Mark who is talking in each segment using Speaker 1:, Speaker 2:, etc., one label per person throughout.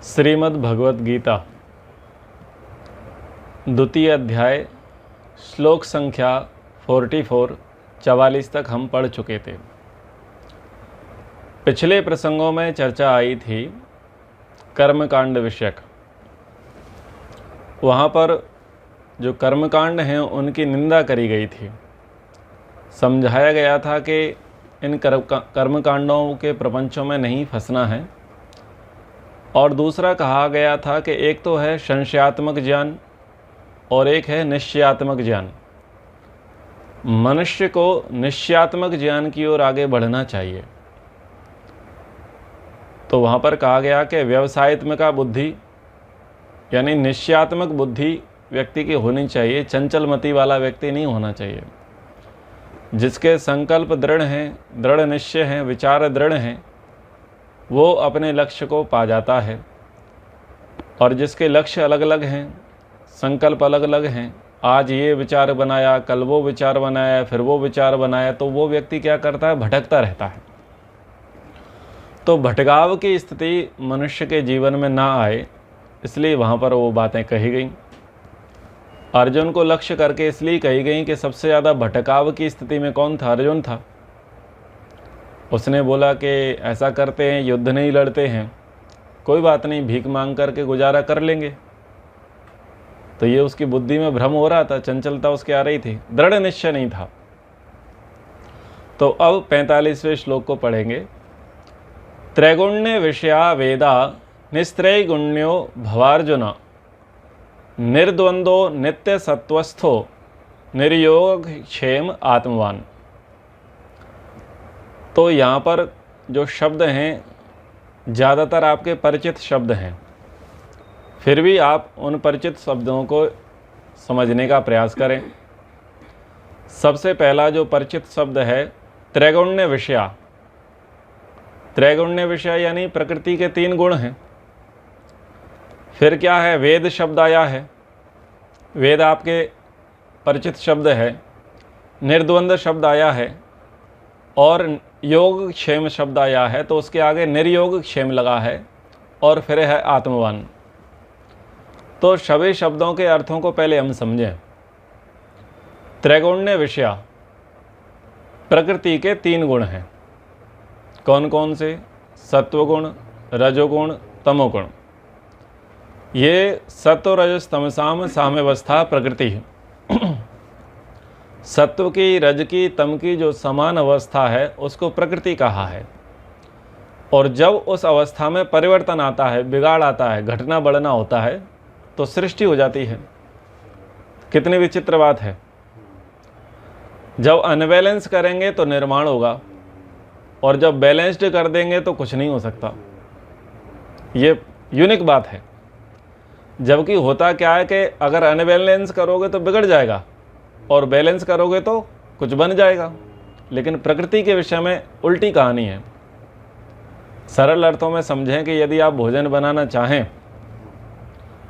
Speaker 1: श्रीमद् भगवत गीता द्वितीय अध्याय श्लोक संख्या 44 तक हम पढ़ चुके थे। पिछले प्रसंगों में चर्चा आई थी कर्मकांड विषयक। वहाँ पर जो कर्मकांड हैं उनकी निंदा करी गई थी। समझाया गया था कि इन कर्मकांडों के प्रपंचों में नहीं फंसना है। और दूसरा कहा गया था कि एक तो है संशयात्मक ज्ञान और एक है निश्चयात्मक ज्ञान। मनुष्य को निश्चयात्मक ज्ञान की ओर आगे बढ़ना चाहिए। तो वहाँ पर कहा गया कि व्यवसायत्मका बुद्धि यानी निश्चयात्मक बुद्धि व्यक्ति की होनी चाहिए। चंचल मति वाला व्यक्ति नहीं होना चाहिए। जिसके संकल्प दृढ़ हैं, दृढ़ निश्चय हैं, विचार दृढ़ हैं, वो अपने लक्ष्य को पा जाता है। और जिसके लक्ष्य अलग अलग हैं, संकल्प अलग अलग हैं, आज ये विचार बनाया, कल वो विचार बनाया, फिर वो विचार बनाया, तो वो व्यक्ति क्या करता है, भटकता रहता है। तो भटकाव की स्थिति मनुष्य के जीवन में ना आए, इसलिए वहाँ पर वो बातें कही गई। अर्जुन को लक्ष्य करके इसलिए कही गई कि सबसे ज़्यादा भटकाव की स्थिति में कौन था, अर्जुन था। उसने बोला कि ऐसा करते हैं, युद्ध नहीं लड़ते हैं, कोई बात नहीं, भीख मांग करके गुजारा कर लेंगे। तो ये उसकी बुद्धि में भ्रम हो रहा था, चंचलता उसके आ रही थी, दृढ़ निश्चय नहीं था। तो अब 45वें श्लोक को पढ़ेंगे। त्रैगुण्य विषया वेदा निस्त्रैगुण्यो भवार्जुन निर्द्वंदो नित्य सत्वस्थो निर्योग क्षेम आत्मवान। तो यहाँ पर जो शब्द हैं ज़्यादातर आपके परिचित शब्द हैं, फिर भी आप उन परिचित शब्दों को समझने का प्रयास करें। सबसे पहला जो परिचित शब्द है त्रैगुण्य विषया। त्रैगुण्य विषय यानी प्रकृति के 3 गुण हैं। फिर क्या है, वेद शब्द आया है, वेद आपके परिचित शब्द है। निर्द्वंद शब्द आया है और योग क्षेम शब्द आया है, तो उसके आगे निर्योग क्षेम लगा है और फिर है आत्मवान। तो सभी शब्दों के अर्थों को पहले हम समझें। त्रैगुण्य विषया, प्रकृति के 3 गुण हैं। कौन कौन से? सत्वगुण, रजोगुण, तमोगुण। ये सत्व रजस तमसाम साम्यावस्था प्रकृति है। सत्व की, रज की, तम की जो समान अवस्था है उसको प्रकृति कहा है। और जब उस अवस्था में परिवर्तन आता है, बिगाड़ आता है, घटना बढ़ना होता है, तो सृष्टि हो जाती है। कितनी विचित्र बात है। जब अनबैलेंस करेंगे तो निर्माण होगा, और जब बैलेंस्ड कर देंगे तो कुछ नहीं हो सकता। ये यूनिक बात है। जबकि होता क्या है कि अगर अनबैलेंस करोगे तो बिगड़ जाएगा, और बैलेंस करोगे तो कुछ बन जाएगा। लेकिन प्रकृति के विषय में उल्टी कहानी है। सरल अर्थों में समझें कि यदि आप भोजन बनाना चाहें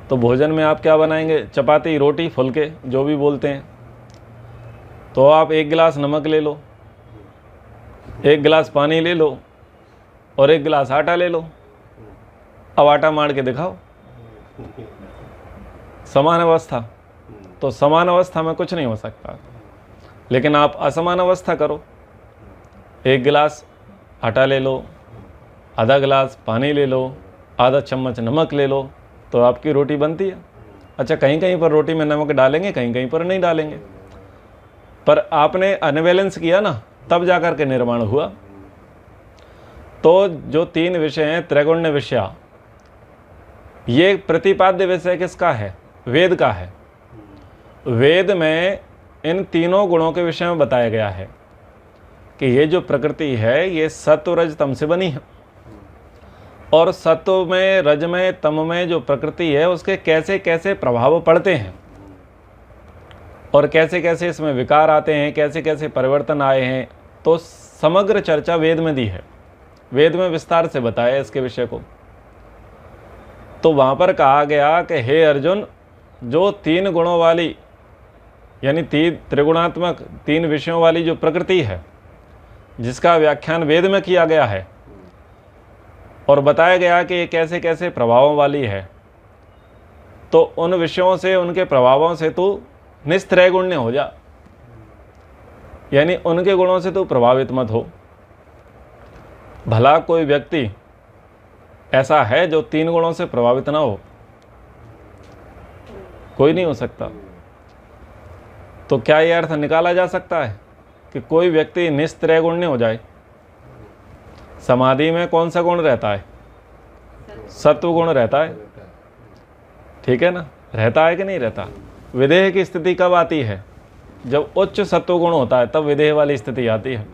Speaker 1: तो भोजन में आप क्या बनाएंगे? चपाती, रोटी, फुलके, जो भी बोलते हैं। तो आप 1 गिलास नमक ले लो, 1 गिलास पानी ले लो और 1 गिलास आटा ले लो। अब आटा मार के दिखाओ, समान अवस्था। तो समान अवस्था में कुछ नहीं हो सकता। लेकिन आप असमान अवस्था करो, 1 गिलास आटा ले लो, आधा गिलास पानी ले लो, आधा चम्मच नमक ले लो, तो आपकी रोटी बनती है। अच्छा, कहीं कहीं पर रोटी में नमक डालेंगे, कहीं कहीं पर नहीं डालेंगे, पर आपने अनबैलेंस किया ना, तब जाकर के निर्माण हुआ। तो जो 3 विषय हैं त्रैगुण्य विषय, ये प्रतिपाद्य विषय किसका है? वेद का है। वेद में इन 3 गुणों के विषय में बताया गया है कि ये जो प्रकृति है ये सत्व रज तम से बनी है। और सत्व में, रज में, तम में जो प्रकृति है उसके कैसे कैसे प्रभाव पड़ते हैं और कैसे कैसे इसमें विकार आते हैं, कैसे कैसे परिवर्तन आए हैं, तो समग्र चर्चा वेद में दी है। वेद में विस्तार से बताया इसके विषय को। तो वहाँ पर कहा गया कि हे अर्जुन, जो 3 गुणों वाली यानी त्रिगुणात्मक 3 विषयों वाली जो प्रकृति है, जिसका व्याख्यान वेद में किया गया है, और बताया गया कि ये कैसे कैसे प्रभावों वाली है, तो उन विषयों से, उनके प्रभावों से तू निस्त्रैगुण्य हो जा, यानी उनके गुणों से तू प्रभावित मत हो। भला कोई व्यक्ति ऐसा है जो 3 गुणों से प्रभावित ना हो? कोई नहीं हो सकता। तो क्या यह अर्थ निकाला जा सकता है कि कोई व्यक्ति निस्त्रैगुण्य हो जाए? समाधि में कौन सा गुण रहता है? सत्व गुण रहता है, ठीक है ना? रहता है कि नहीं रहता? विदेह की स्थिति कब आती है? जब उच्च सत्व गुण होता है, तब विदेह वाली स्थिति आती है।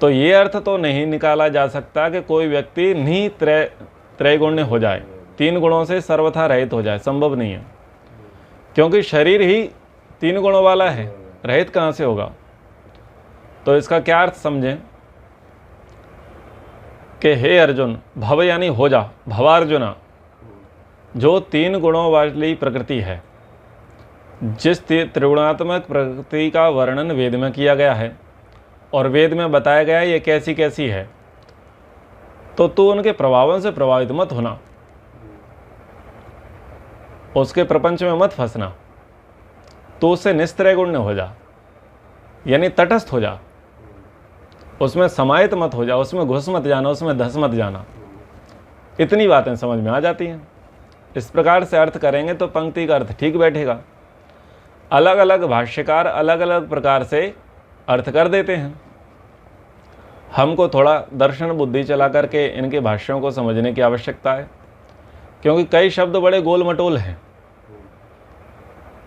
Speaker 1: तो ये अर्थ तो नहीं निकाला जा सकता कि कोई व्यक्ति त्रैगुण्य हो जाए, 3 गुणों से सर्वथा रहित हो जाए, संभव नहीं है। क्योंकि शरीर ही 3 गुणों वाला है, रहित कहाँ से होगा? तो इसका क्या अर्थ समझें कि हे अर्जुन, भव यानी हो जा, भवार्जुना, जो 3 गुणों वाली प्रकृति है, जिस त्रिगुणात्मक प्रकृति का वर्णन वेद में किया गया है और वेद में बताया गया है ये कैसी कैसी है, तो तू उनके प्रभावों से प्रभावित मत होना, उसके प्रपंच में मत फंसना, तो उससे निस्त्रैगुण्य हो जा, यानी तटस्थ हो जा, उसमें समाहित मत हो जा, उसमें घुस मत जाना, उसमें धस मत जाना। इतनी बातें समझ में आ जाती हैं। इस प्रकार से अर्थ करेंगे तो पंक्ति का अर्थ ठीक बैठेगा। अलग अलग भाष्यकार अलग अलग प्रकार से अर्थ कर देते हैं। हमको थोड़ा दर्शन बुद्धि चला करके इनके भाष्यों को समझने की आवश्यकता है, क्योंकि कई शब्द बड़े गोल मटोल हैं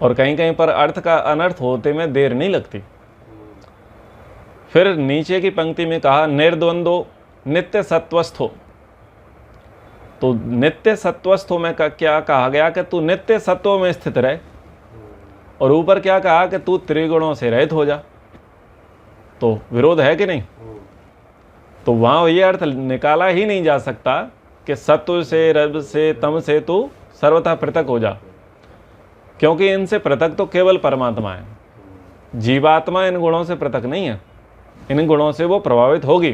Speaker 1: और कहीं कहीं पर अर्थ का अनर्थ होते में देर नहीं लगती। फिर नीचे की पंक्ति में कहा निर्द्वंदो नित्य सत्वस्थो, तो नित्य सत्वस्थो में क्या कहा गया कि तू नित्य सत्व में स्थित रहे, और ऊपर क्या कहा कि तू त्रिगुणों से रहित हो जा। तो विरोध है कि नहीं? तो वहाँ ये अर्थ निकाला ही नहीं जा सकता कि सत्व से, रज से, तम से तू सर्वथा पृथक हो जा, क्योंकि इनसे पृथक तो केवल परमात्मा है। जीवात्मा इन गुणों से पृथक नहीं है, इन गुणों से वो प्रभावित होगी।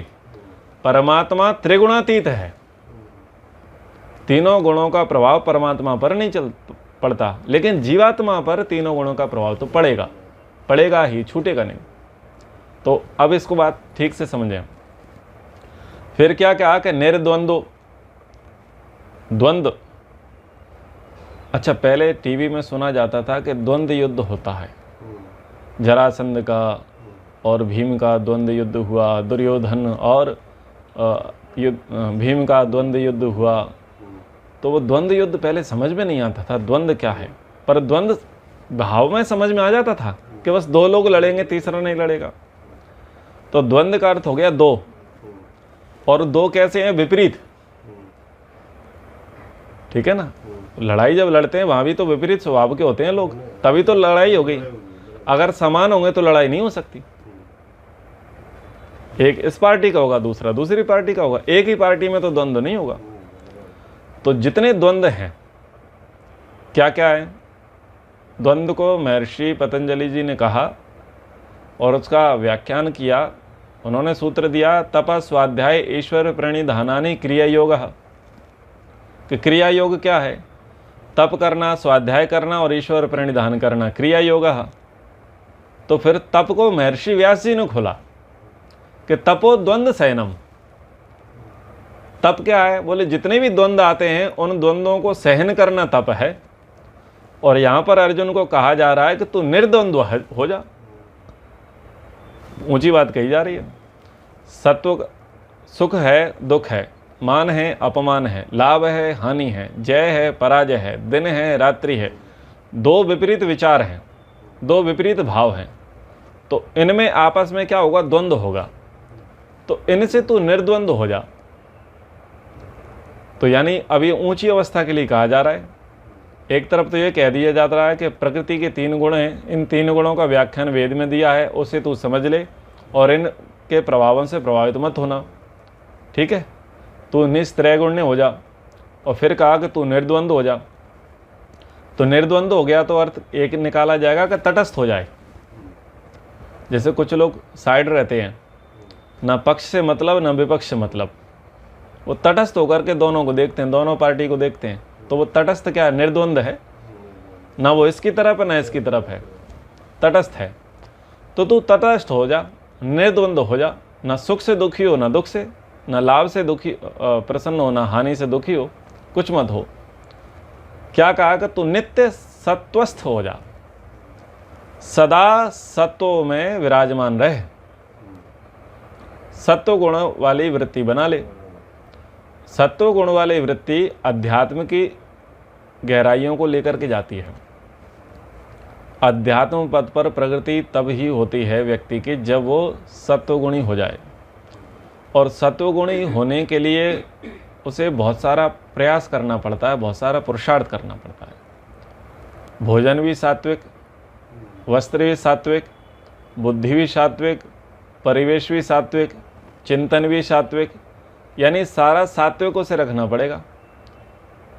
Speaker 1: परमात्मा त्रिगुणातीत है, 3 गुणों का प्रभाव परमात्मा पर नहीं पड़ता, लेकिन जीवात्मा पर 3 गुणों का प्रभाव तो पड़ेगा ही, छूटेगा नहीं। तो अब इसको बात ठीक से समझें। फिर क्या कहा कि निर्द्वंदो, द्वंद्व। अच्छा, पहले टीवी में सुना जाता था कि द्वंद्व युद्ध होता है, जरासंध का और भीम का द्वंद्व युद्ध हुआ, दुर्योधन और भीम का द्वंद्व युद्ध हुआ। तो वो द्वंद्व युद्ध पहले समझ में नहीं आता था द्वंद्व क्या है, पर द्वंद्व भाव में समझ में आ जाता था कि बस 2 लोग लड़ेंगे, तीसरा नहीं लड़ेगा। तो द्वंद्व का अर्थ हो गया 2, और 2 कैसे हैं? विपरीत, ठीक है ना? लड़ाई जब लड़ते हैं वहां भी तो विपरीत स्वभाव के होते हैं लोग, तभी तो लड़ाई हो गई। अगर समान होंगे तो लड़ाई नहीं हो सकती। एक इस पार्टी का होगा, दूसरा दूसरी पार्टी का होगा, एक ही पार्टी में तो द्वंद्व नहीं होगा। तो जितने द्वंद्व हैं, क्या क्या है? द्वंद्व को महर्षि पतंजलि जी ने कहा और उसका व्याख्यान किया। उन्होंने सूत्र दिया, तप स्वाध्याय ईश्वर प्रणिधानानि क्रिया योग। कि क्रिया योग क्या है? तप करना, स्वाध्याय करना और ईश्वर प्रणिधान करना, क्रिया योग। तो फिर तप को महर्षि व्यास जी ने खोला कि तपो द्वंद्व शयनम। तप क्या है? बोले जितने भी द्वंद्व आते हैं उन द्वंद्वों को सहन करना तप है। और यहां पर अर्जुन को कहा जा रहा है कि तू निर्द्वंद्व हो जा। ऊंची बात कही जा रही है। सत्व सुख है, दुख है, मान है, अपमान है, लाभ है, हानि है, जय है, पराजय है, दिन है, रात्रि है। 2 विपरीत विचार हैं, 2 विपरीत भाव हैं। तो इनमें आपस में क्या होगा? द्वंद्व होगा। तो इनसे तू निर्द्वंद्व हो जा। तो यानी अभी ऊंची अवस्था के लिए कहा जा रहा है। एक तरफ तो ये कह दिया जा रहा है कि प्रकृति के 3 गुण हैं, इन 3 गुणों का व्याख्यान वेद में दिया है, उससे तू समझ ले और इनके प्रभावों से प्रभावित मत होना, ठीक है? तू निस्त्रैगुण्य हो जा। और फिर कहा कि तू निर्द्वंद्व हो जा। तो निर्द्वंद्व हो गया तो अर्थ एक निकाला जाएगा कि तटस्थ हो जाए। जैसे कुछ लोग साइड रहते हैं, ना पक्ष से मतलब ना विपक्ष से मतलब, वो तटस्थ होकर के दोनों को देखते हैं, दोनों पार्टी को देखते हैं, तो वो तटस्थ क्या है? निर्द्वंद है ना, वो इसकी तरफ है ना इसकी तरफ है, तटस्थ है। तो तू तटस्थ हो जा, निर्द्वंद हो जा, ना सुख से दुखी हो ना दुख से, ना लाभ से दुखी प्रसन्न हो ना हानि से दुखी हो, कुछ मत हो। क्या कहा कि तू नित्य सत्वस्थ हो जा, सदा सत्व में विराजमान रहे, सत्व गुण वाली वृत्ति बना ले। सत्व गुण वाली वृत्ति अध्यात्म की गहराइयों को लेकर के जाती है। अध्यात्म पद पर प्रगति तब ही होती है व्यक्ति की जब वो सत्वगुणी हो जाए, और सत्वगुणी होने के लिए उसे बहुत सारा प्रयास करना पड़ता है, बहुत सारा पुरुषार्थ करना पड़ता है। भोजन भी सात्विक, वस्त्र भी सात्विक, बुद्धि भी सात्विक, परिवेश भी सात्विक, चिंतन भी सात्विक, यानी सारा सात्विक उसे रखना पड़ेगा।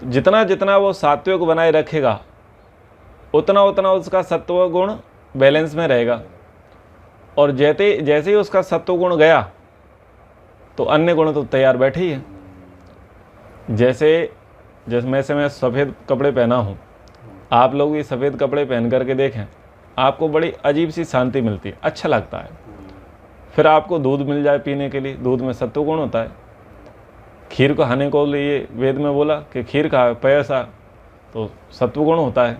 Speaker 1: जितना जितना वो सात्विक बनाए रखेगा उतना उतना उसका सत्व गुण बैलेंस में रहेगा, और जैसे ही उसका सत्व गुण गया तो अन्य गुण तो तैयार बैठे ही हैं। जैसे मैं सफ़ेद कपड़े पहना हूँ, आप लोग भी सफ़ेद कपड़े पहन करके देखें, आपको बड़ी अजीब सी शांति मिलती है, अच्छा लगता है। फिर आपको दूध मिल जाए पीने के लिए, दूध में सत्व गुण होता है। खीर को खाने को लिए वेद में बोला कि खीर खा पैसा, तो सत्व गुण होता है।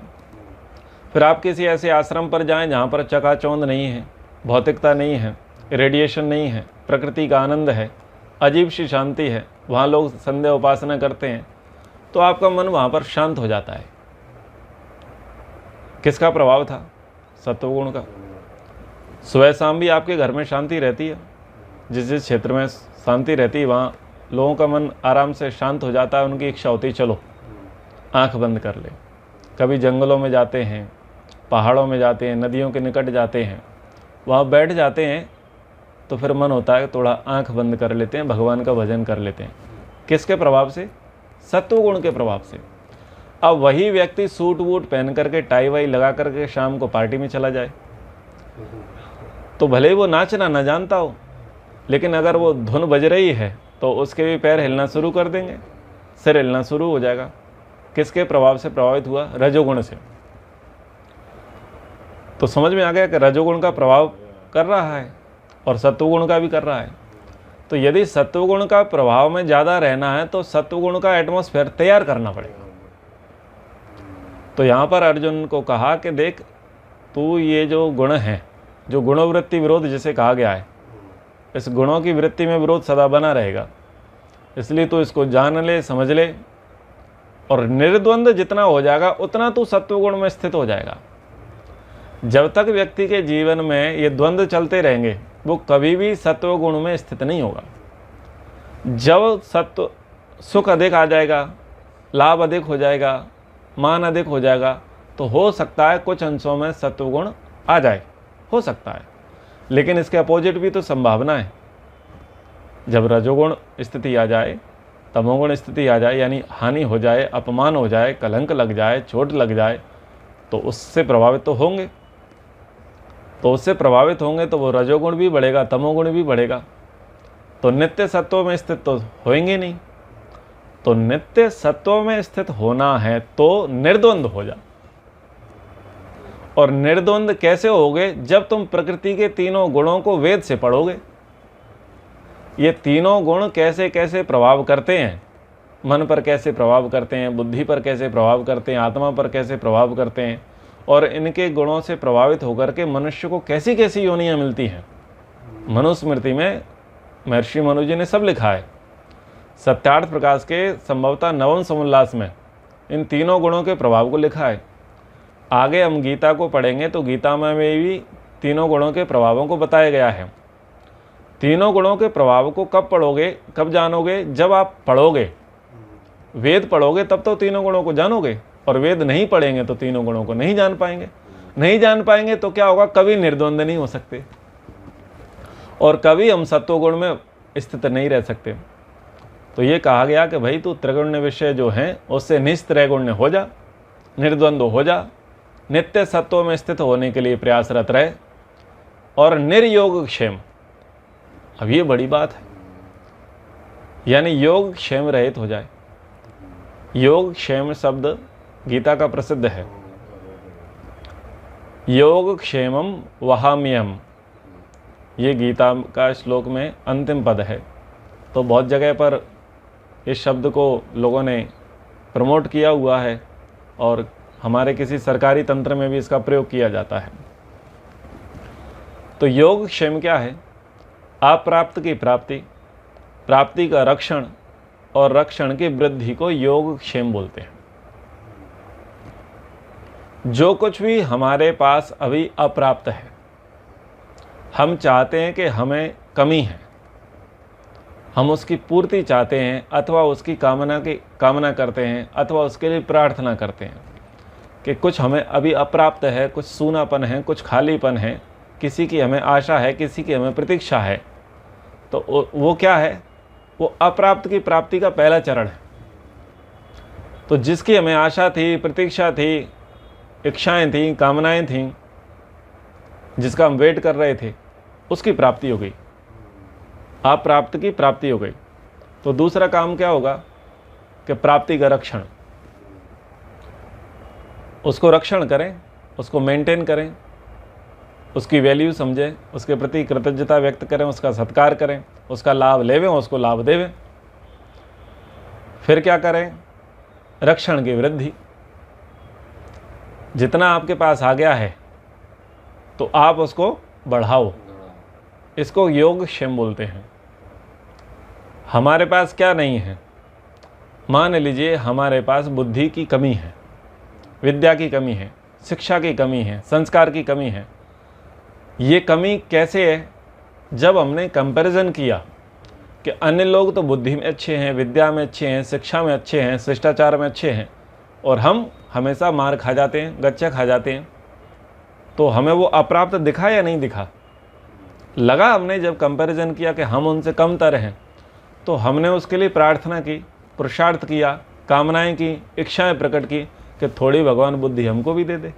Speaker 1: फिर आप किसी ऐसे आश्रम पर जाएं जहाँ पर चकाचौंध नहीं है, भौतिकता नहीं है, रेडिएशन नहीं है, प्रकृति का आनंद है, अजीब सी शांति है, वहाँ लोग संध्या उपासना करते हैं, तो आपका मन वहाँ पर शांत हो जाता है। किसका प्रभाव था? सत्वगुण का। सुबह शाम भी आपके घर में शांति रहती है। जिस क्षेत्र में शांति रहती है वहाँ लोगों का मन आराम से शांत हो जाता है। उनकी इच्छा होती है चलो आंख बंद कर ले। कभी जंगलों में जाते हैं, पहाड़ों में जाते हैं, नदियों के निकट जाते हैं, वहाँ बैठ जाते हैं तो फिर मन होता है थोड़ा आंख बंद कर लेते हैं, भगवान का भजन कर लेते हैं। किसके प्रभाव से? सत्वगुण के प्रभाव से। अब वही व्यक्ति सूट वूट पहन करके टाई वाई लगा करके शाम को पार्टी में चला जाए, तो भले ही वो नाचना ना जानता हो, लेकिन अगर वो धुन बज रही है तो उसके भी पैर हिलना शुरू कर देंगे, सिर हिलना शुरू हो जाएगा। किसके प्रभाव से प्रभावित हुआ? रजोगुण से। तो समझ में आ गया कि रजोगुण का प्रभाव कर रहा है और सत्वगुण का भी कर रहा है। तो यदि सत्वगुण का प्रभाव में ज़्यादा रहना है तो सत्वगुण का एटमॉस्फेयर तैयार करना पड़ेगा। तो यहाँ पर अर्जुन को कहा कि देख तू ये जो गुण है, जो गुणवृत्ति विरोध जिसे कहा गया है, इस गुणों की वृत्ति में विरोध सदा बना रहेगा, इसलिए तू इसको जान ले, समझ ले, और निर्द्वंद जितना हो जाएगा उतना तू सत्वगुण में स्थित हो जाएगा। जब तक व्यक्ति के जीवन में ये द्वंद्व चलते रहेंगे वो कभी भी सत्वगुण में स्थित नहीं होगा। जब सत्व सुख अधिक आ जाएगा, लाभ अधिक हो जाएगा, मान अधिक हो जाएगा, तो हो सकता है कुछ अंशों में सत्वगुण आ जाए, हो सकता है, लेकिन इसके अपोजिट भी तो संभावना है। जब रजोगुण स्थिति आ जाए, तमोगुण स्थिति आ जाए, यानी हानि हो जाए, अपमान हो जाए, कलंक लग जाए, चोट लग जाए, तो उससे प्रभावित तो होंगे। तो वो रजोगुण भी बढ़ेगा, तमोगुण भी बढ़ेगा, तो नित्य सत्व में स्थित तो होएंगे नहीं। तो नित्य सत्व में स्थित होना है तो निर्द्वंद हो जा। और निर्द्वंद कैसे होगे? जब तुम प्रकृति के तीनों गुणों को वेद से पढ़ोगे। ये तीनों गुण कैसे कैसे प्रभाव करते हैं, मन पर कैसे प्रभाव करते हैं, बुद्धि पर कैसे प्रभाव करते हैं, आत्मा पर कैसे प्रभाव करते हैं, और इनके गुणों से प्रभावित होकर के मनुष्य को कैसी कैसी योनियाँ मिलती हैं। मनुस्मृति में महर्षि मनु जी ने सब लिखा है। सत्यार्थ प्रकाश के संभवतः नवम समुल्लास में इन तीनों गुणों के प्रभाव को लिखा है। आगे हम गीता को पढ़ेंगे तो गीता में भी तीनों गुणों के प्रभावों को बताया गया है। तीनों गुणों के प्रभाव को कब पढ़ोगे, कब जानोगे? जब आप पढ़ोगे, वेद पढ़ोगे तब तो तीनों गुणों को जानोगे, और वेद नहीं पढ़ेंगे तो तीनों गुणों को नहीं जान पाएंगे। नहीं जान पाएंगे तो क्या होगा? कभी निर्द्वंद नहीं हो सकते और कभी हम सत्वगुण में स्थित नहीं रह सकते। तो ये कहा गया कि भाई तू त्रिगुण्य विषय जो हैं उससे निस्त्रैगुण्य हो जा, निर्द्वंद हो जा, नित्य सत्व में स्थित होने के लिए प्रयासरत रहे, और निर्योग क्षेम। अब ये बड़ी बात है, यानी योग क्षेम रहित हो जाए। योग क्षेम शब्द गीता का प्रसिद्ध है। योग क्षेमम वहाम्यहम्, ये गीता का श्लोक में अंतिम पद है। तो बहुत जगह पर इस शब्द को लोगों ने प्रमोट किया हुआ है और हमारे किसी सरकारी तंत्र में भी इसका प्रयोग किया जाता है। तो योग क्षेम क्या है? अप्राप्त की प्राप्ति, प्राप्ति का रक्षण और रक्षण की वृद्धि को योग क्षेम बोलते हैं। जो कुछ भी हमारे पास अभी अप्राप्त है, हम चाहते हैं कि हमें कमी है, हम उसकी पूर्ति चाहते हैं अथवा उसकी कामना करते हैं अथवा उसके लिए प्रार्थना करते हैं कि कुछ हमें अभी अप्राप्त है, कुछ सूनापन है, कुछ खालीपन है, किसी की हमें आशा है, किसी की हमें प्रतीक्षा है। तो वो क्या है? वो अप्राप्त की प्राप्ति का पहला चरण है। तो जिसकी हमें आशा थी, प्रतीक्षा थी, इच्छाएं थीं, कामनाएं थीं, जिसका हम वेट कर रहे थे, उसकी प्राप्ति हो गई, अप्राप्त की प्राप्ति हो गई। तो दूसरा काम क्या होगा कि प्राप्ति का रक्षण, उसको रक्षण करें, उसको मेंटेन करें, उसकी वैल्यू समझें, उसके प्रति कृतज्ञता व्यक्त करें, उसका सत्कार करें, उसका लाभ लेवें, उसको लाभ देवें। फिर क्या करें? रक्षण की वृद्धि। जितना आपके पास आ गया है तो आप उसको बढ़ाओ, इसको योग क्षेम बोलते हैं। हमारे पास क्या नहीं है? मान लीजिए हमारे पास बुद्धि की कमी है, विद्या की कमी है, शिक्षा की कमी है, संस्कार की कमी है। ये कमी कैसे है? जब हमने कंपैरिजन किया कि अन्य लोग तो बुद्धि में अच्छे हैं, विद्या में अच्छे हैं, शिक्षा में अच्छे हैं, शिष्टाचार में अच्छे हैं, और हम हमेशा मार खा जाते हैं, गच्चा खा जाते हैं। तो हमें वो अप्राप्त दिखा या नहीं दिखा? लगा हमने जब कंपैरिजन किया कि हम उनसे कमतर हैं, तो हमने उसके लिए प्रार्थना की, पुरुषार्थ किया, कामनाएं की, इच्छाएं प्रकट की कि थोड़ी भगवान बुद्धि हमको भी दे दे,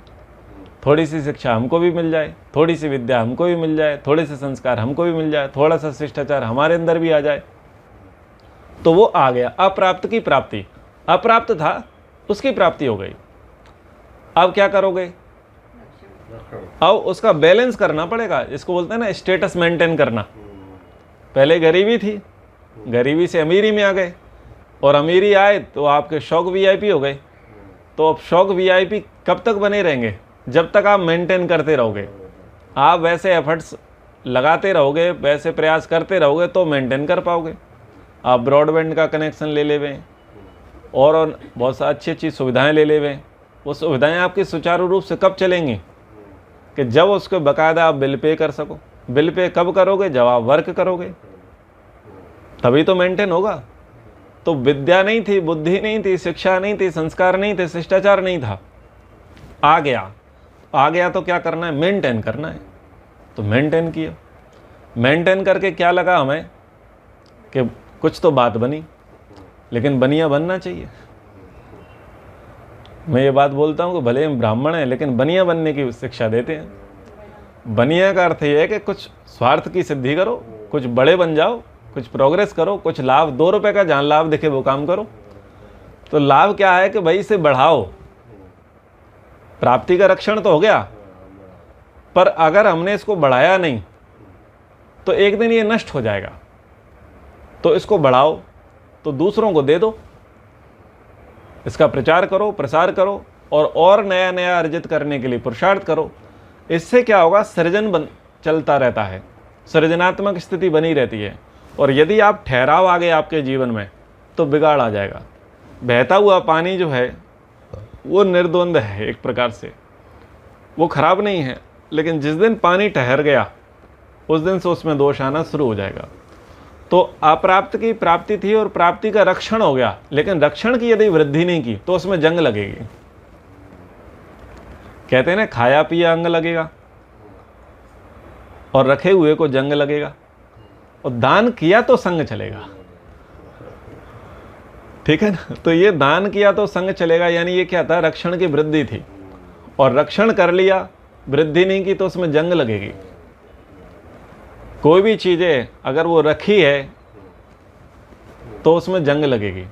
Speaker 1: थोड़ी सी शिक्षा हमको भी मिल जाए, थोड़ी सी विद्या हमको भी मिल जाए, थोड़े से संस्कार हमको भी मिल जाए, थोड़ा सा शिष्टाचार हमारे अंदर भी आ जाए। तो वो आ गया, अप्राप्त की प्राप्ति। अप्राप्त था, उसकी प्राप्ति हो गई। अब क्या करोगे? अब उसका बैलेंस करना पड़ेगा। इसको बोलते हैं ना स्टेटस मेंटेन करना। पहले गरीबी थी, गरीबी से अमीरी में आ गए, और अमीरी आए तो आपके शौक वीआईपी हो गए। तो अब शौक वीआईपी कब तक बने रहेंगे? जब तक आप मेंटेन करते रहोगे। आप वैसे एफर्ट्स लगाते रहोगे, वैसे प्रयास करते रहोगे तो मेंटेन कर पाओगे। आप ब्रॉडबैंड का कनेक्शन ले लेवें और बहुत सा अच्छी अच्छी सुविधाएं ले लेवें। वो सुविधाएं आपकी सुचारू रूप से कब चलेंगी? कि जब उसको बाकायदा आप बिल पे कर सको। बिल पे कब करोगे? जब आप वर्क करोगे, तभी तो मेंटेन होगा। तो विद्या नहीं थी, बुद्धि नहीं थी, शिक्षा नहीं थी, संस्कार नहीं थे, शिष्टाचार नहीं था, आ गया तो क्या करना है? मेंटेन करना है। तो मेंटेन किया। मेंटेन करके क्या लगा हमें कि कुछ तो बात बनी, लेकिन बनिया बनना चाहिए। मैं ये बात बोलता हूँ कि भले हम ब्राह्मण हैं, लेकिन बनिया बनने की शिक्षा देते हैं। बनिया का अर्थ ये है कि कुछ स्वार्थ की सिद्धि करो, कुछ बड़े बन जाओ, कुछ प्रोग्रेस करो, कुछ लाभ, 2 रुपए का जहाँ लाभ दिखे वो काम करो। तो लाभ क्या है कि भाई इसे बढ़ाओ। प्राप्ति का रक्षण तो हो गया, पर अगर हमने इसको बढ़ाया नहीं तो एक दिन ये नष्ट हो जाएगा। तो इसको बढ़ाओ, तो दूसरों को दे दो, इसका प्रचार करो, प्रसार करो, और नया नया अर्जित करने के लिए पुरुषार्थ करो। इससे क्या होगा? सृजन चलता रहता है, सृजनात्मक स्थिति बनी रहती है। और यदि आप ठहराव आ गए आपके जीवन में तो बिगाड़ आ जाएगा। बहता हुआ पानी जो है वो निर्द्वंद है, एक प्रकार से वो खराब नहीं है, लेकिन जिस दिन पानी ठहर गया उस दिन से उसमें दोष आना शुरू हो जाएगा। तो अप्राप्त की प्राप्ति थी और प्राप्ति का रक्षण हो गया, लेकिन रक्षण की यदि वृद्धि नहीं की तो उसमें जंग लगेगी। कहते हैं ना, खाया पिया अंग लगेगा और रखे हुए को जंग लगेगा, और दान किया तो संग चलेगा। ठीक है ना? तो ये दान किया तो संग चलेगा, यानी ये क्या था? रक्षण की वृद्धि थी। और रक्षण कर लिया, वृद्धि नहीं की तो उसमें जंग लगेगी। कोई भी चीजें अगर वो रखी है तो उसमें जंग लगेगी।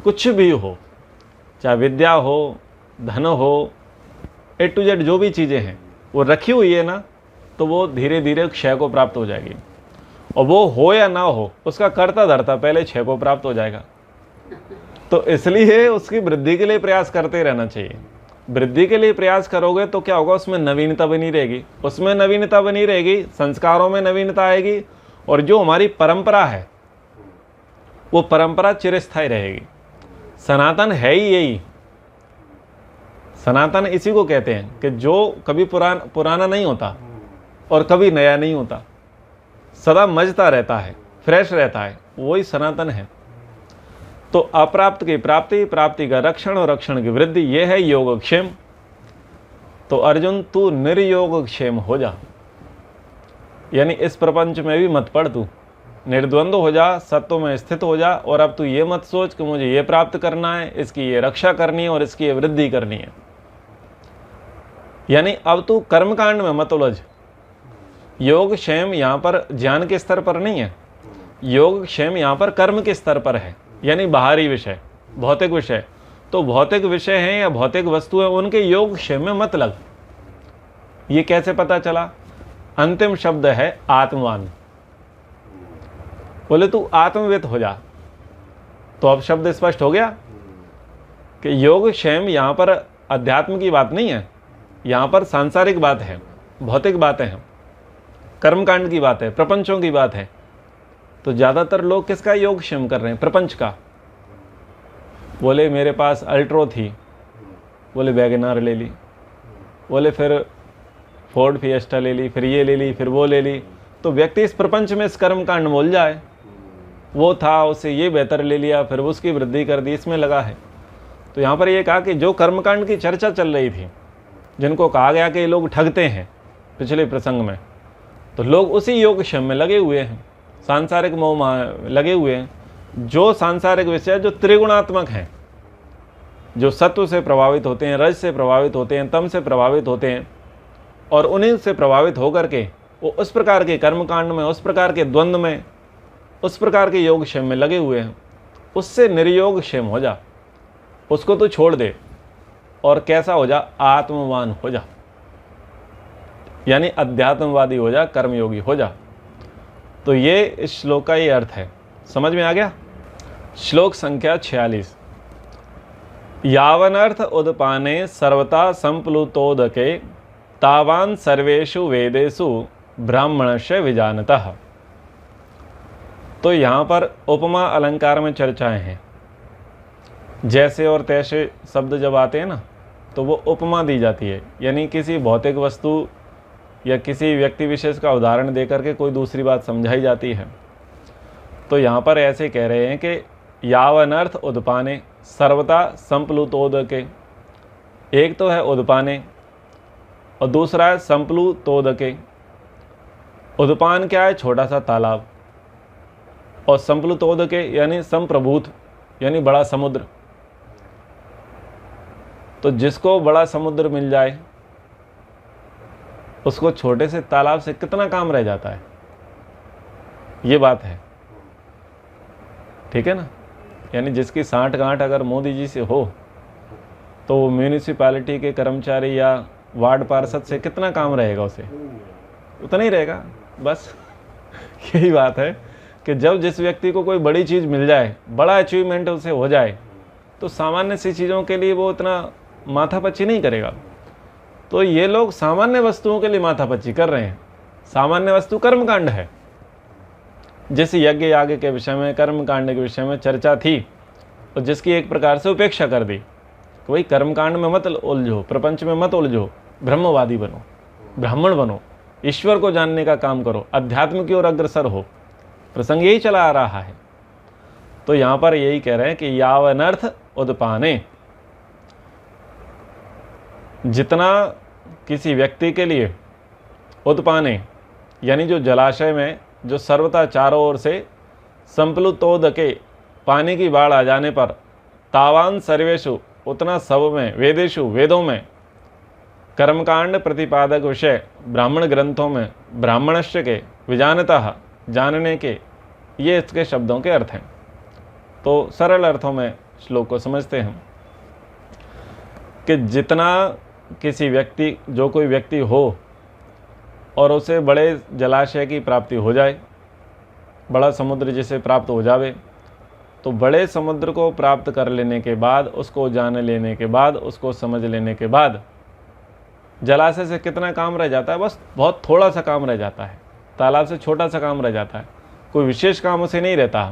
Speaker 1: कुछ भी हो, चाहे विद्या हो, धन हो, A to Z जो भी चीज़ें हैं वो रखी हुई है ना, तो वो धीरे धीरे क्षय को प्राप्त हो जाएगी। और वो हो या ना हो, उसका करता धरता पहले क्षय को प्राप्त हो जाएगा। तो इसलिए उसकी वृद्धि के लिए प्रयास करते रहना चाहिए। वृद्धि के लिए प्रयास करोगे तो क्या होगा, उसमें नवीनता बनी रहेगी, उसमें नवीनता बनी रहेगी, संस्कारों में नवीनता आएगी, और जो हमारी परंपरा है वो परंपरा चिरस्थायी रहेगी। सनातन है ही यही। सनातन इसी को कहते हैं कि जो कभी पुराना नहीं होता और कभी नया नहीं होता, सदा मजता रहता है, फ्रेश रहता है, वही सनातन है। तो अप्राप्त की प्राप्ति, प्राप्ति का रक्षण और रक्षण की वृद्धि, ये है योगक्षेम। तो अर्जुन तू निर्योगक्षेम हो जा, यानी इस प्रपंच में भी मत पड़, तू निर्द्वंद हो जा, सत्व में स्थित हो जा। और अब तू ये मत सोच कि मुझे ये प्राप्त करना है, इसकी ये रक्षा करनी है और इसकी ये वृद्धि करनी है। यानी अब तू कर्मकांड में मत उलझ। योगक्षेम यहाँ पर ज्ञान के स्तर पर नहीं है, योगक्षेम यहाँ पर कर्म के स्तर पर है, यानी बाहरी विषय, भौतिक विषय। तो भौतिक विषय हैं या भौतिक वस्तु है, उनके योगक्षेम में मत लग। ये कैसे पता चला? अंतिम शब्द है आत्मवान। बोले तू आत्मवित हो जा, तो अब शब्द स्पष्ट हो गया कि योगक्षेम यहाँ पर अध्यात्म की बात नहीं है, यहाँ पर सांसारिक बात है, भौतिक बातें हैं, कर्मकांड की बात है, प्रपंचों की बात है। तो ज़्यादातर लोग किसका योगक्षेम कर रहे हैं? प्रपंच का। बोले मेरे पास अल्ट्रो थी, बोले वैगनार ले ली, बोले फिर फोर्ड फिएस्टा ले ली, फिर ये ले ली, फिर वो ले ली। तो व्यक्ति इस प्रपंच में इस कर्मकांड में उलझा है। वो था, उसे ये बेहतर ले लिया, फिर उसकी वृद्धि कर दी, इसमें लगा है। तो यहाँ पर ये कहा कि जो कर्मकांड की चर्चा चल रही थी, जिनको कहा गया कि ये लोग ठगते हैं पिछले प्रसंग में, तो लोग उसी योगक्षेम में लगे हुए हैं, सांसारिक मोह में लगे हुए हैं। जो सांसारिक विषय जो त्रिगुणात्मक हैं, जो सत्व से प्रभावित होते हैं, रज से प्रभावित होते हैं, तम से प्रभावित होते हैं, और उन्हीं से प्रभावित होकर के वो उस प्रकार के कर्मकांड में, उस प्रकार के द्वंद्व में, उस प्रकार के योगक्षेम में लगे हुए हैं, उससे निर्योगक्षेम हो जा, उसको तो छोड़ दे और कैसा हो जा? आत्मवान हो जा, यानी अध्यात्मवादी हो जा, कर्मयोगी हो जा। तो ये इस श्लोक का ये अर्थ है। समझ में आ गया? श्लोक संख्या 46। यावनर्थ उदपाने सर्वता संप्लुतोदके तावान सर्वेषु वेदेषु ब्राह्मणस्य विजानतः। तो यहाँ पर उपमा अलंकार में चर्चाएं हैं। जैसे और तैसे शब्द जब आते हैं ना, तो वो उपमा दी जाती है, यानी किसी भौतिक वस्तु या किसी व्यक्ति विशेष का उदाहरण देकर के कोई दूसरी बात समझाई जाती है। तो यहाँ पर ऐसे कह रहे हैं कि यावनर्थ उदपाने सर्वता संप्लुतोदके। एक तो है उदपाने और दूसरा है संप्लुतोदके। उदपान क्या है? छोटा सा तालाब, और संप्लुतोदके यानी संप्रभूत, यानी बड़ा समुद्र। तो जिसको बड़ा समुद्र मिल जाए उसको छोटे से तालाब से कितना काम रह जाता है, ये बात है। ठीक है ना? यानी जिसकी साठ गांठ अगर मोदी जी से हो, तो वो म्यूनिसिपैलिटी के कर्मचारी या वार्ड पार्षद से कितना काम रहेगा उसे? उतना ही रहेगा। बस यही बात है कि जब जिस व्यक्ति को कोई बड़ी चीज़ मिल जाए, बड़ा अचीवमेंट उसे हो जाए, तो सामान्य सी चीज़ों के लिए वो इतना माथापच्ची नहीं करेगा। तो ये लोग सामान्य वस्तुओं के लिए माथापच्ची कर रहे हैं। सामान्य वस्तु कर्मकांड है। जिस यज्ञ याग के विषय में, कर्मकांड के विषय में चर्चा थी, और जिसकी एक प्रकार से उपेक्षा कर दी कि भाई कर्मकांड में मत उलझो, प्रपंच में मत उलझो, ब्रह्मवादी बनो, ब्राह्मण बनो, ईश्वर को जानने का काम करो, अध्यात्म की ओर अग्रसर हो। प्रसंग यही चला आ रहा है। तो यहाँ पर यही कह रहे हैं कि यावनर्थ उदपाने, जितना किसी व्यक्ति के लिए उदपाने, यानी जो जलाशय में जो सर्वथा चारों ओर से संप्लुतोदके पानी की बाढ़ आ जाने पर, तावान सर्वेषु उतना सब में, वेदेषु वेदों में, कर्मकांड प्रतिपादक विषय ब्राह्मण ग्रंथों में, ब्राह्मणस्य के विजानतः जानने के, ये इसके शब्दों के अर्थ हैं। तो सरल अर्थों में श्लोक को समझते हैं कि जितना किसी व्यक्ति, जो कोई व्यक्ति हो और उसे बड़े जलाशय की प्राप्ति हो जाए, बड़ा समुद्र जिसे प्राप्त हो जावे, तो बड़े समुद्र को प्राप्त कर लेने के बाद, उसको जान लेने के बाद, उसको समझ लेने के बाद जलाशय से कितना काम रह जाता है? बस बहुत थोड़ा सा काम रह जाता है, तालाब से छोटा सा काम रह जाता है, कोई विशेष काम उसे नहीं रहता।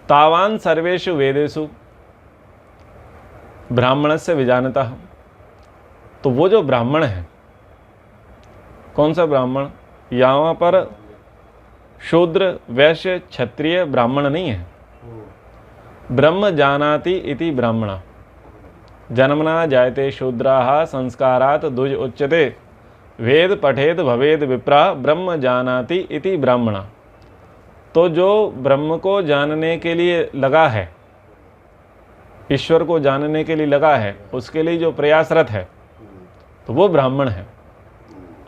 Speaker 1: तावान सर्वेषु वेदेषु ब्राह्मणस्य विजानतः। तो वो जो ब्राह्मण है, कौन सा ब्राह्मण? यहाँ पर शूद्र, वैश्य, क्षत्रिय ब्राह्मण नहीं है। ब्रह्म जानाति इति ब्राह्मणा। जन्मना जायते शूद्राः संस्कारात् द्विज उच्यते। वेद पठेत भवेद विप्रा ब्रह्म जानाति इति ब्राह्मणा। तो जो ब्रह्म को जानने के लिए लगा है, ईश्वर को जानने के लिए लगा है, उसके लिए जो प्रयासरत है, तो वो ब्राह्मण है।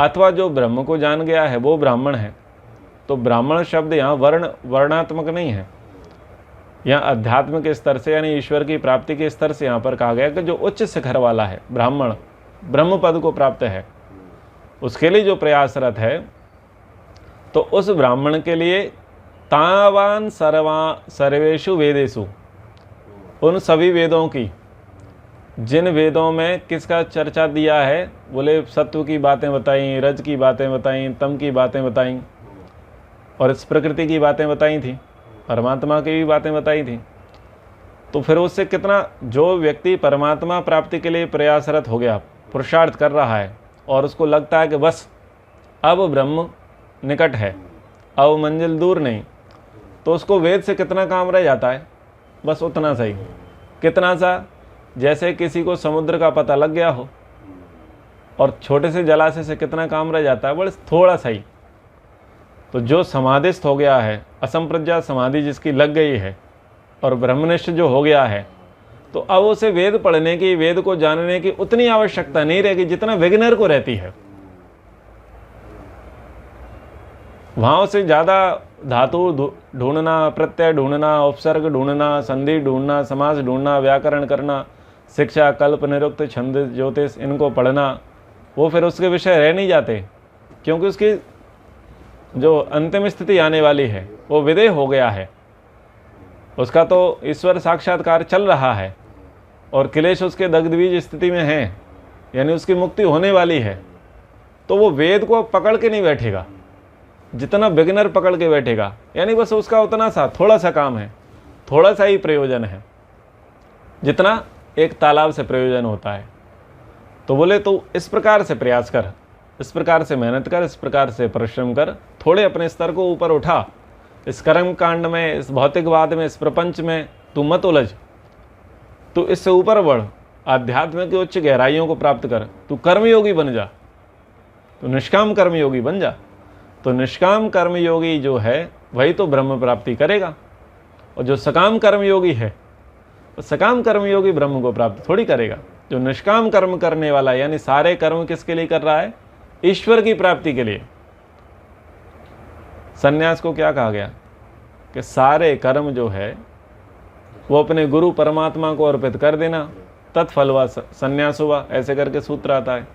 Speaker 1: अथवा जो ब्रह्म को जान गया है वो ब्राह्मण है। तो ब्राह्मण शब्द यहाँ वर्णात्मक नहीं है, यहाँ अध्यात्म के स्तर से, यानी ईश्वर की प्राप्ति के स्तर से यहाँ पर कहा गया कि जो उच्च शिखर वाला है, ब्राह्मण, ब्रह्म पद को प्राप्त है, उसके लिए जो प्रयासरत है, तो उस ब्राह्मण के लिए तावान सर्वेषु वेदेषु, उन सभी वेदों की, जिन वेदों में किसका चर्चा दिया है, बोले सत्व की बातें बताई, रज की बातें बताई, तम की बातें बताई, और इस प्रकृति की बातें बताई थी, परमात्मा की भी बातें बताई थी। तो फिर उससे कितना, जो व्यक्ति परमात्मा प्राप्ति के लिए प्रयासरत हो गया, पुरुषार्थ कर रहा है, और उसको लगता है कि बस अब ब्रह्म निकट है, अब मंजिल दूर नहीं, तो उसको वेद से कितना काम रह जाता है? बस उतना सही। कितना सा? जैसे किसी को समुद्र का पता लग गया हो, और छोटे से जलाशय से कितना काम रह जाता है? बस थोड़ा सही। तो जो समाधिस्थ हो गया है, असंप्रज्ञात समाधि जिसकी लग गई है, और ब्रह्मनिष्ठ जो हो गया है, तो अब उसे वेद पढ़ने की, वेद को जानने की उतनी आवश्यकता नहीं रहेगी जितना बिगिनर को रहती है। वहाँ से ज़्यादा धातु ढूंढना, प्रत्यय ढूंढना, उपसर्ग ढूंढना, संधि ढूंढना, समास ढूंढना, व्याकरण करना, शिक्षा, कल्प, निरुक्त, छंद, ज्योतिष, इनको पढ़ना, वो फिर उसके विषय रह नहीं जाते, क्योंकि उसकी जो अंतिम स्थिति आने वाली है वो विदेह हो गया है, उसका तो ईश्वर साक्षात्कार चल रहा है, और क्लेश उसके दग्धबीज स्थिति में है, यानी उसकी मुक्ति होने वाली है। तो वो वेद को पकड़ के नहीं बैठेगा जितना बिगिनर पकड़ के बैठेगा, यानी बस उसका उतना सा थोड़ा सा काम है, थोड़ा सा ही प्रयोजन है, जितना एक तालाब से प्रयोजन होता है। तो बोले तो इस प्रकार से प्रयास कर, इस प्रकार से मेहनत कर, इस प्रकार से परिश्रम कर, थोड़े अपने स्तर को ऊपर उठा, इस कर्म कांड में, इस भौतिकवाद में, इस प्रपंच में तू मत उलझ, तू इससे ऊपर बढ़, आध्यात्म की उच्च गहराइयों को प्राप्त कर, तू कर्मयोगी बन जा, तू निष्काम कर्मयोगी बन जा। तो निष्काम कर्मयोगी जो है वही तो ब्रह्म प्राप्ति करेगा, और जो सकाम कर्मयोगी है, तो सकाम कर्मयोगी ब्रह्म को प्राप्त थोड़ी करेगा। जो निष्काम कर्म करने वाला, यानी सारे कर्म किसके लिए कर रहा है? ईश्वर की प्राप्ति के लिए। सन्यास को क्या कहा गया? कि सारे कर्म जो है वो अपने गुरु परमात्मा को अर्पित कर देना, तत्फल व सन्यास हुआ, ऐसे करके सूत्र आता है।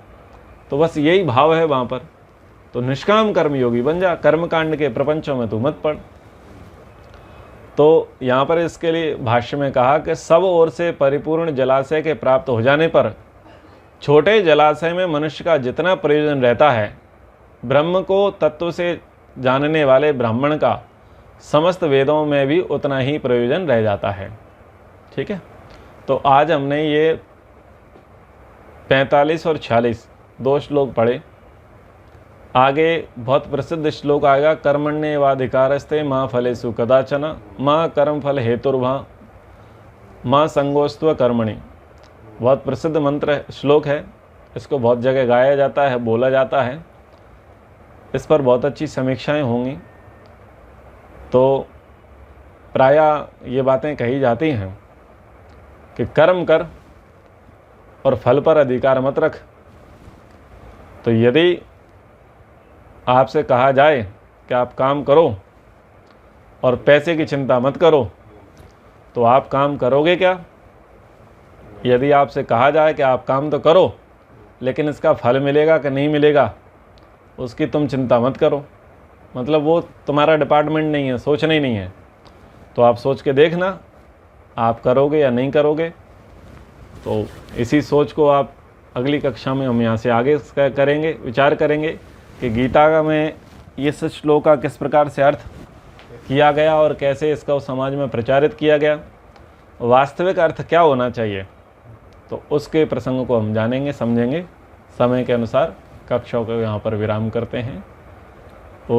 Speaker 1: तो बस यही भाव है वहाँ पर। तो निष्काम कर्मयोगी बन जा, कर्मकांड के प्रपंचों में तू मत पड़। तो यहाँ पर इसके लिए भाष्य में कहा कि सब ओर से परिपूर्ण जलाशय के प्राप्त हो जाने पर छोटे जलाशय में मनुष्य का जितना प्रयोजन रहता है, ब्रह्म को तत्व से जानने वाले ब्राह्मण का समस्त वेदों में भी उतना ही प्रयोजन रह जाता है। ठीक है, तो आज हमने ये 45 और 46 दो श्लोक पढ़े। आगे बहुत प्रसिद्ध श्लोक आएगा, कर्मण्येवाधिकारस्ते माँ फलेषु कदाचन माँ कर्म फल हेतुर्भा माँ संगोस्त्व कर्मणि। बहुत प्रसिद्ध मंत्र श्लोक है, इसको बहुत जगह गाया जाता है, बोला जाता है, इस पर बहुत अच्छी समीक्षाएं होंगी। तो प्रायः ये बातें कही जाती हैं कि कर्म कर और फल पर अधिकार मत रख। तो यदि आपसे कहा जाए कि आप काम करो और पैसे की चिंता मत करो, तो आप काम करोगे क्या? यदि आपसे कहा जाए कि आप काम तो करो, लेकिन इसका फल मिलेगा कि नहीं मिलेगा उसकी तुम चिंता मत करो, मतलब वो तुम्हारा डिपार्टमेंट नहीं है, सोचना ही नहीं है। तो आप सोच के देखना आप करोगे या नहीं करोगे। तो इसी सोच को आप अगली कक्षा में हम यहाँ से आगे करेंगे, विचार करेंगे कि गीता में ये श्लोक का किस प्रकार से अर्थ किया गया और कैसे इसका समाज में प्रचारित किया गया, वास्तविक अर्थ क्या होना चाहिए। तो उसके प्रसंग को हम जानेंगे, समझेंगे। समय के अनुसार कक्षाओं को यहाँ पर विराम करते हैं। ओ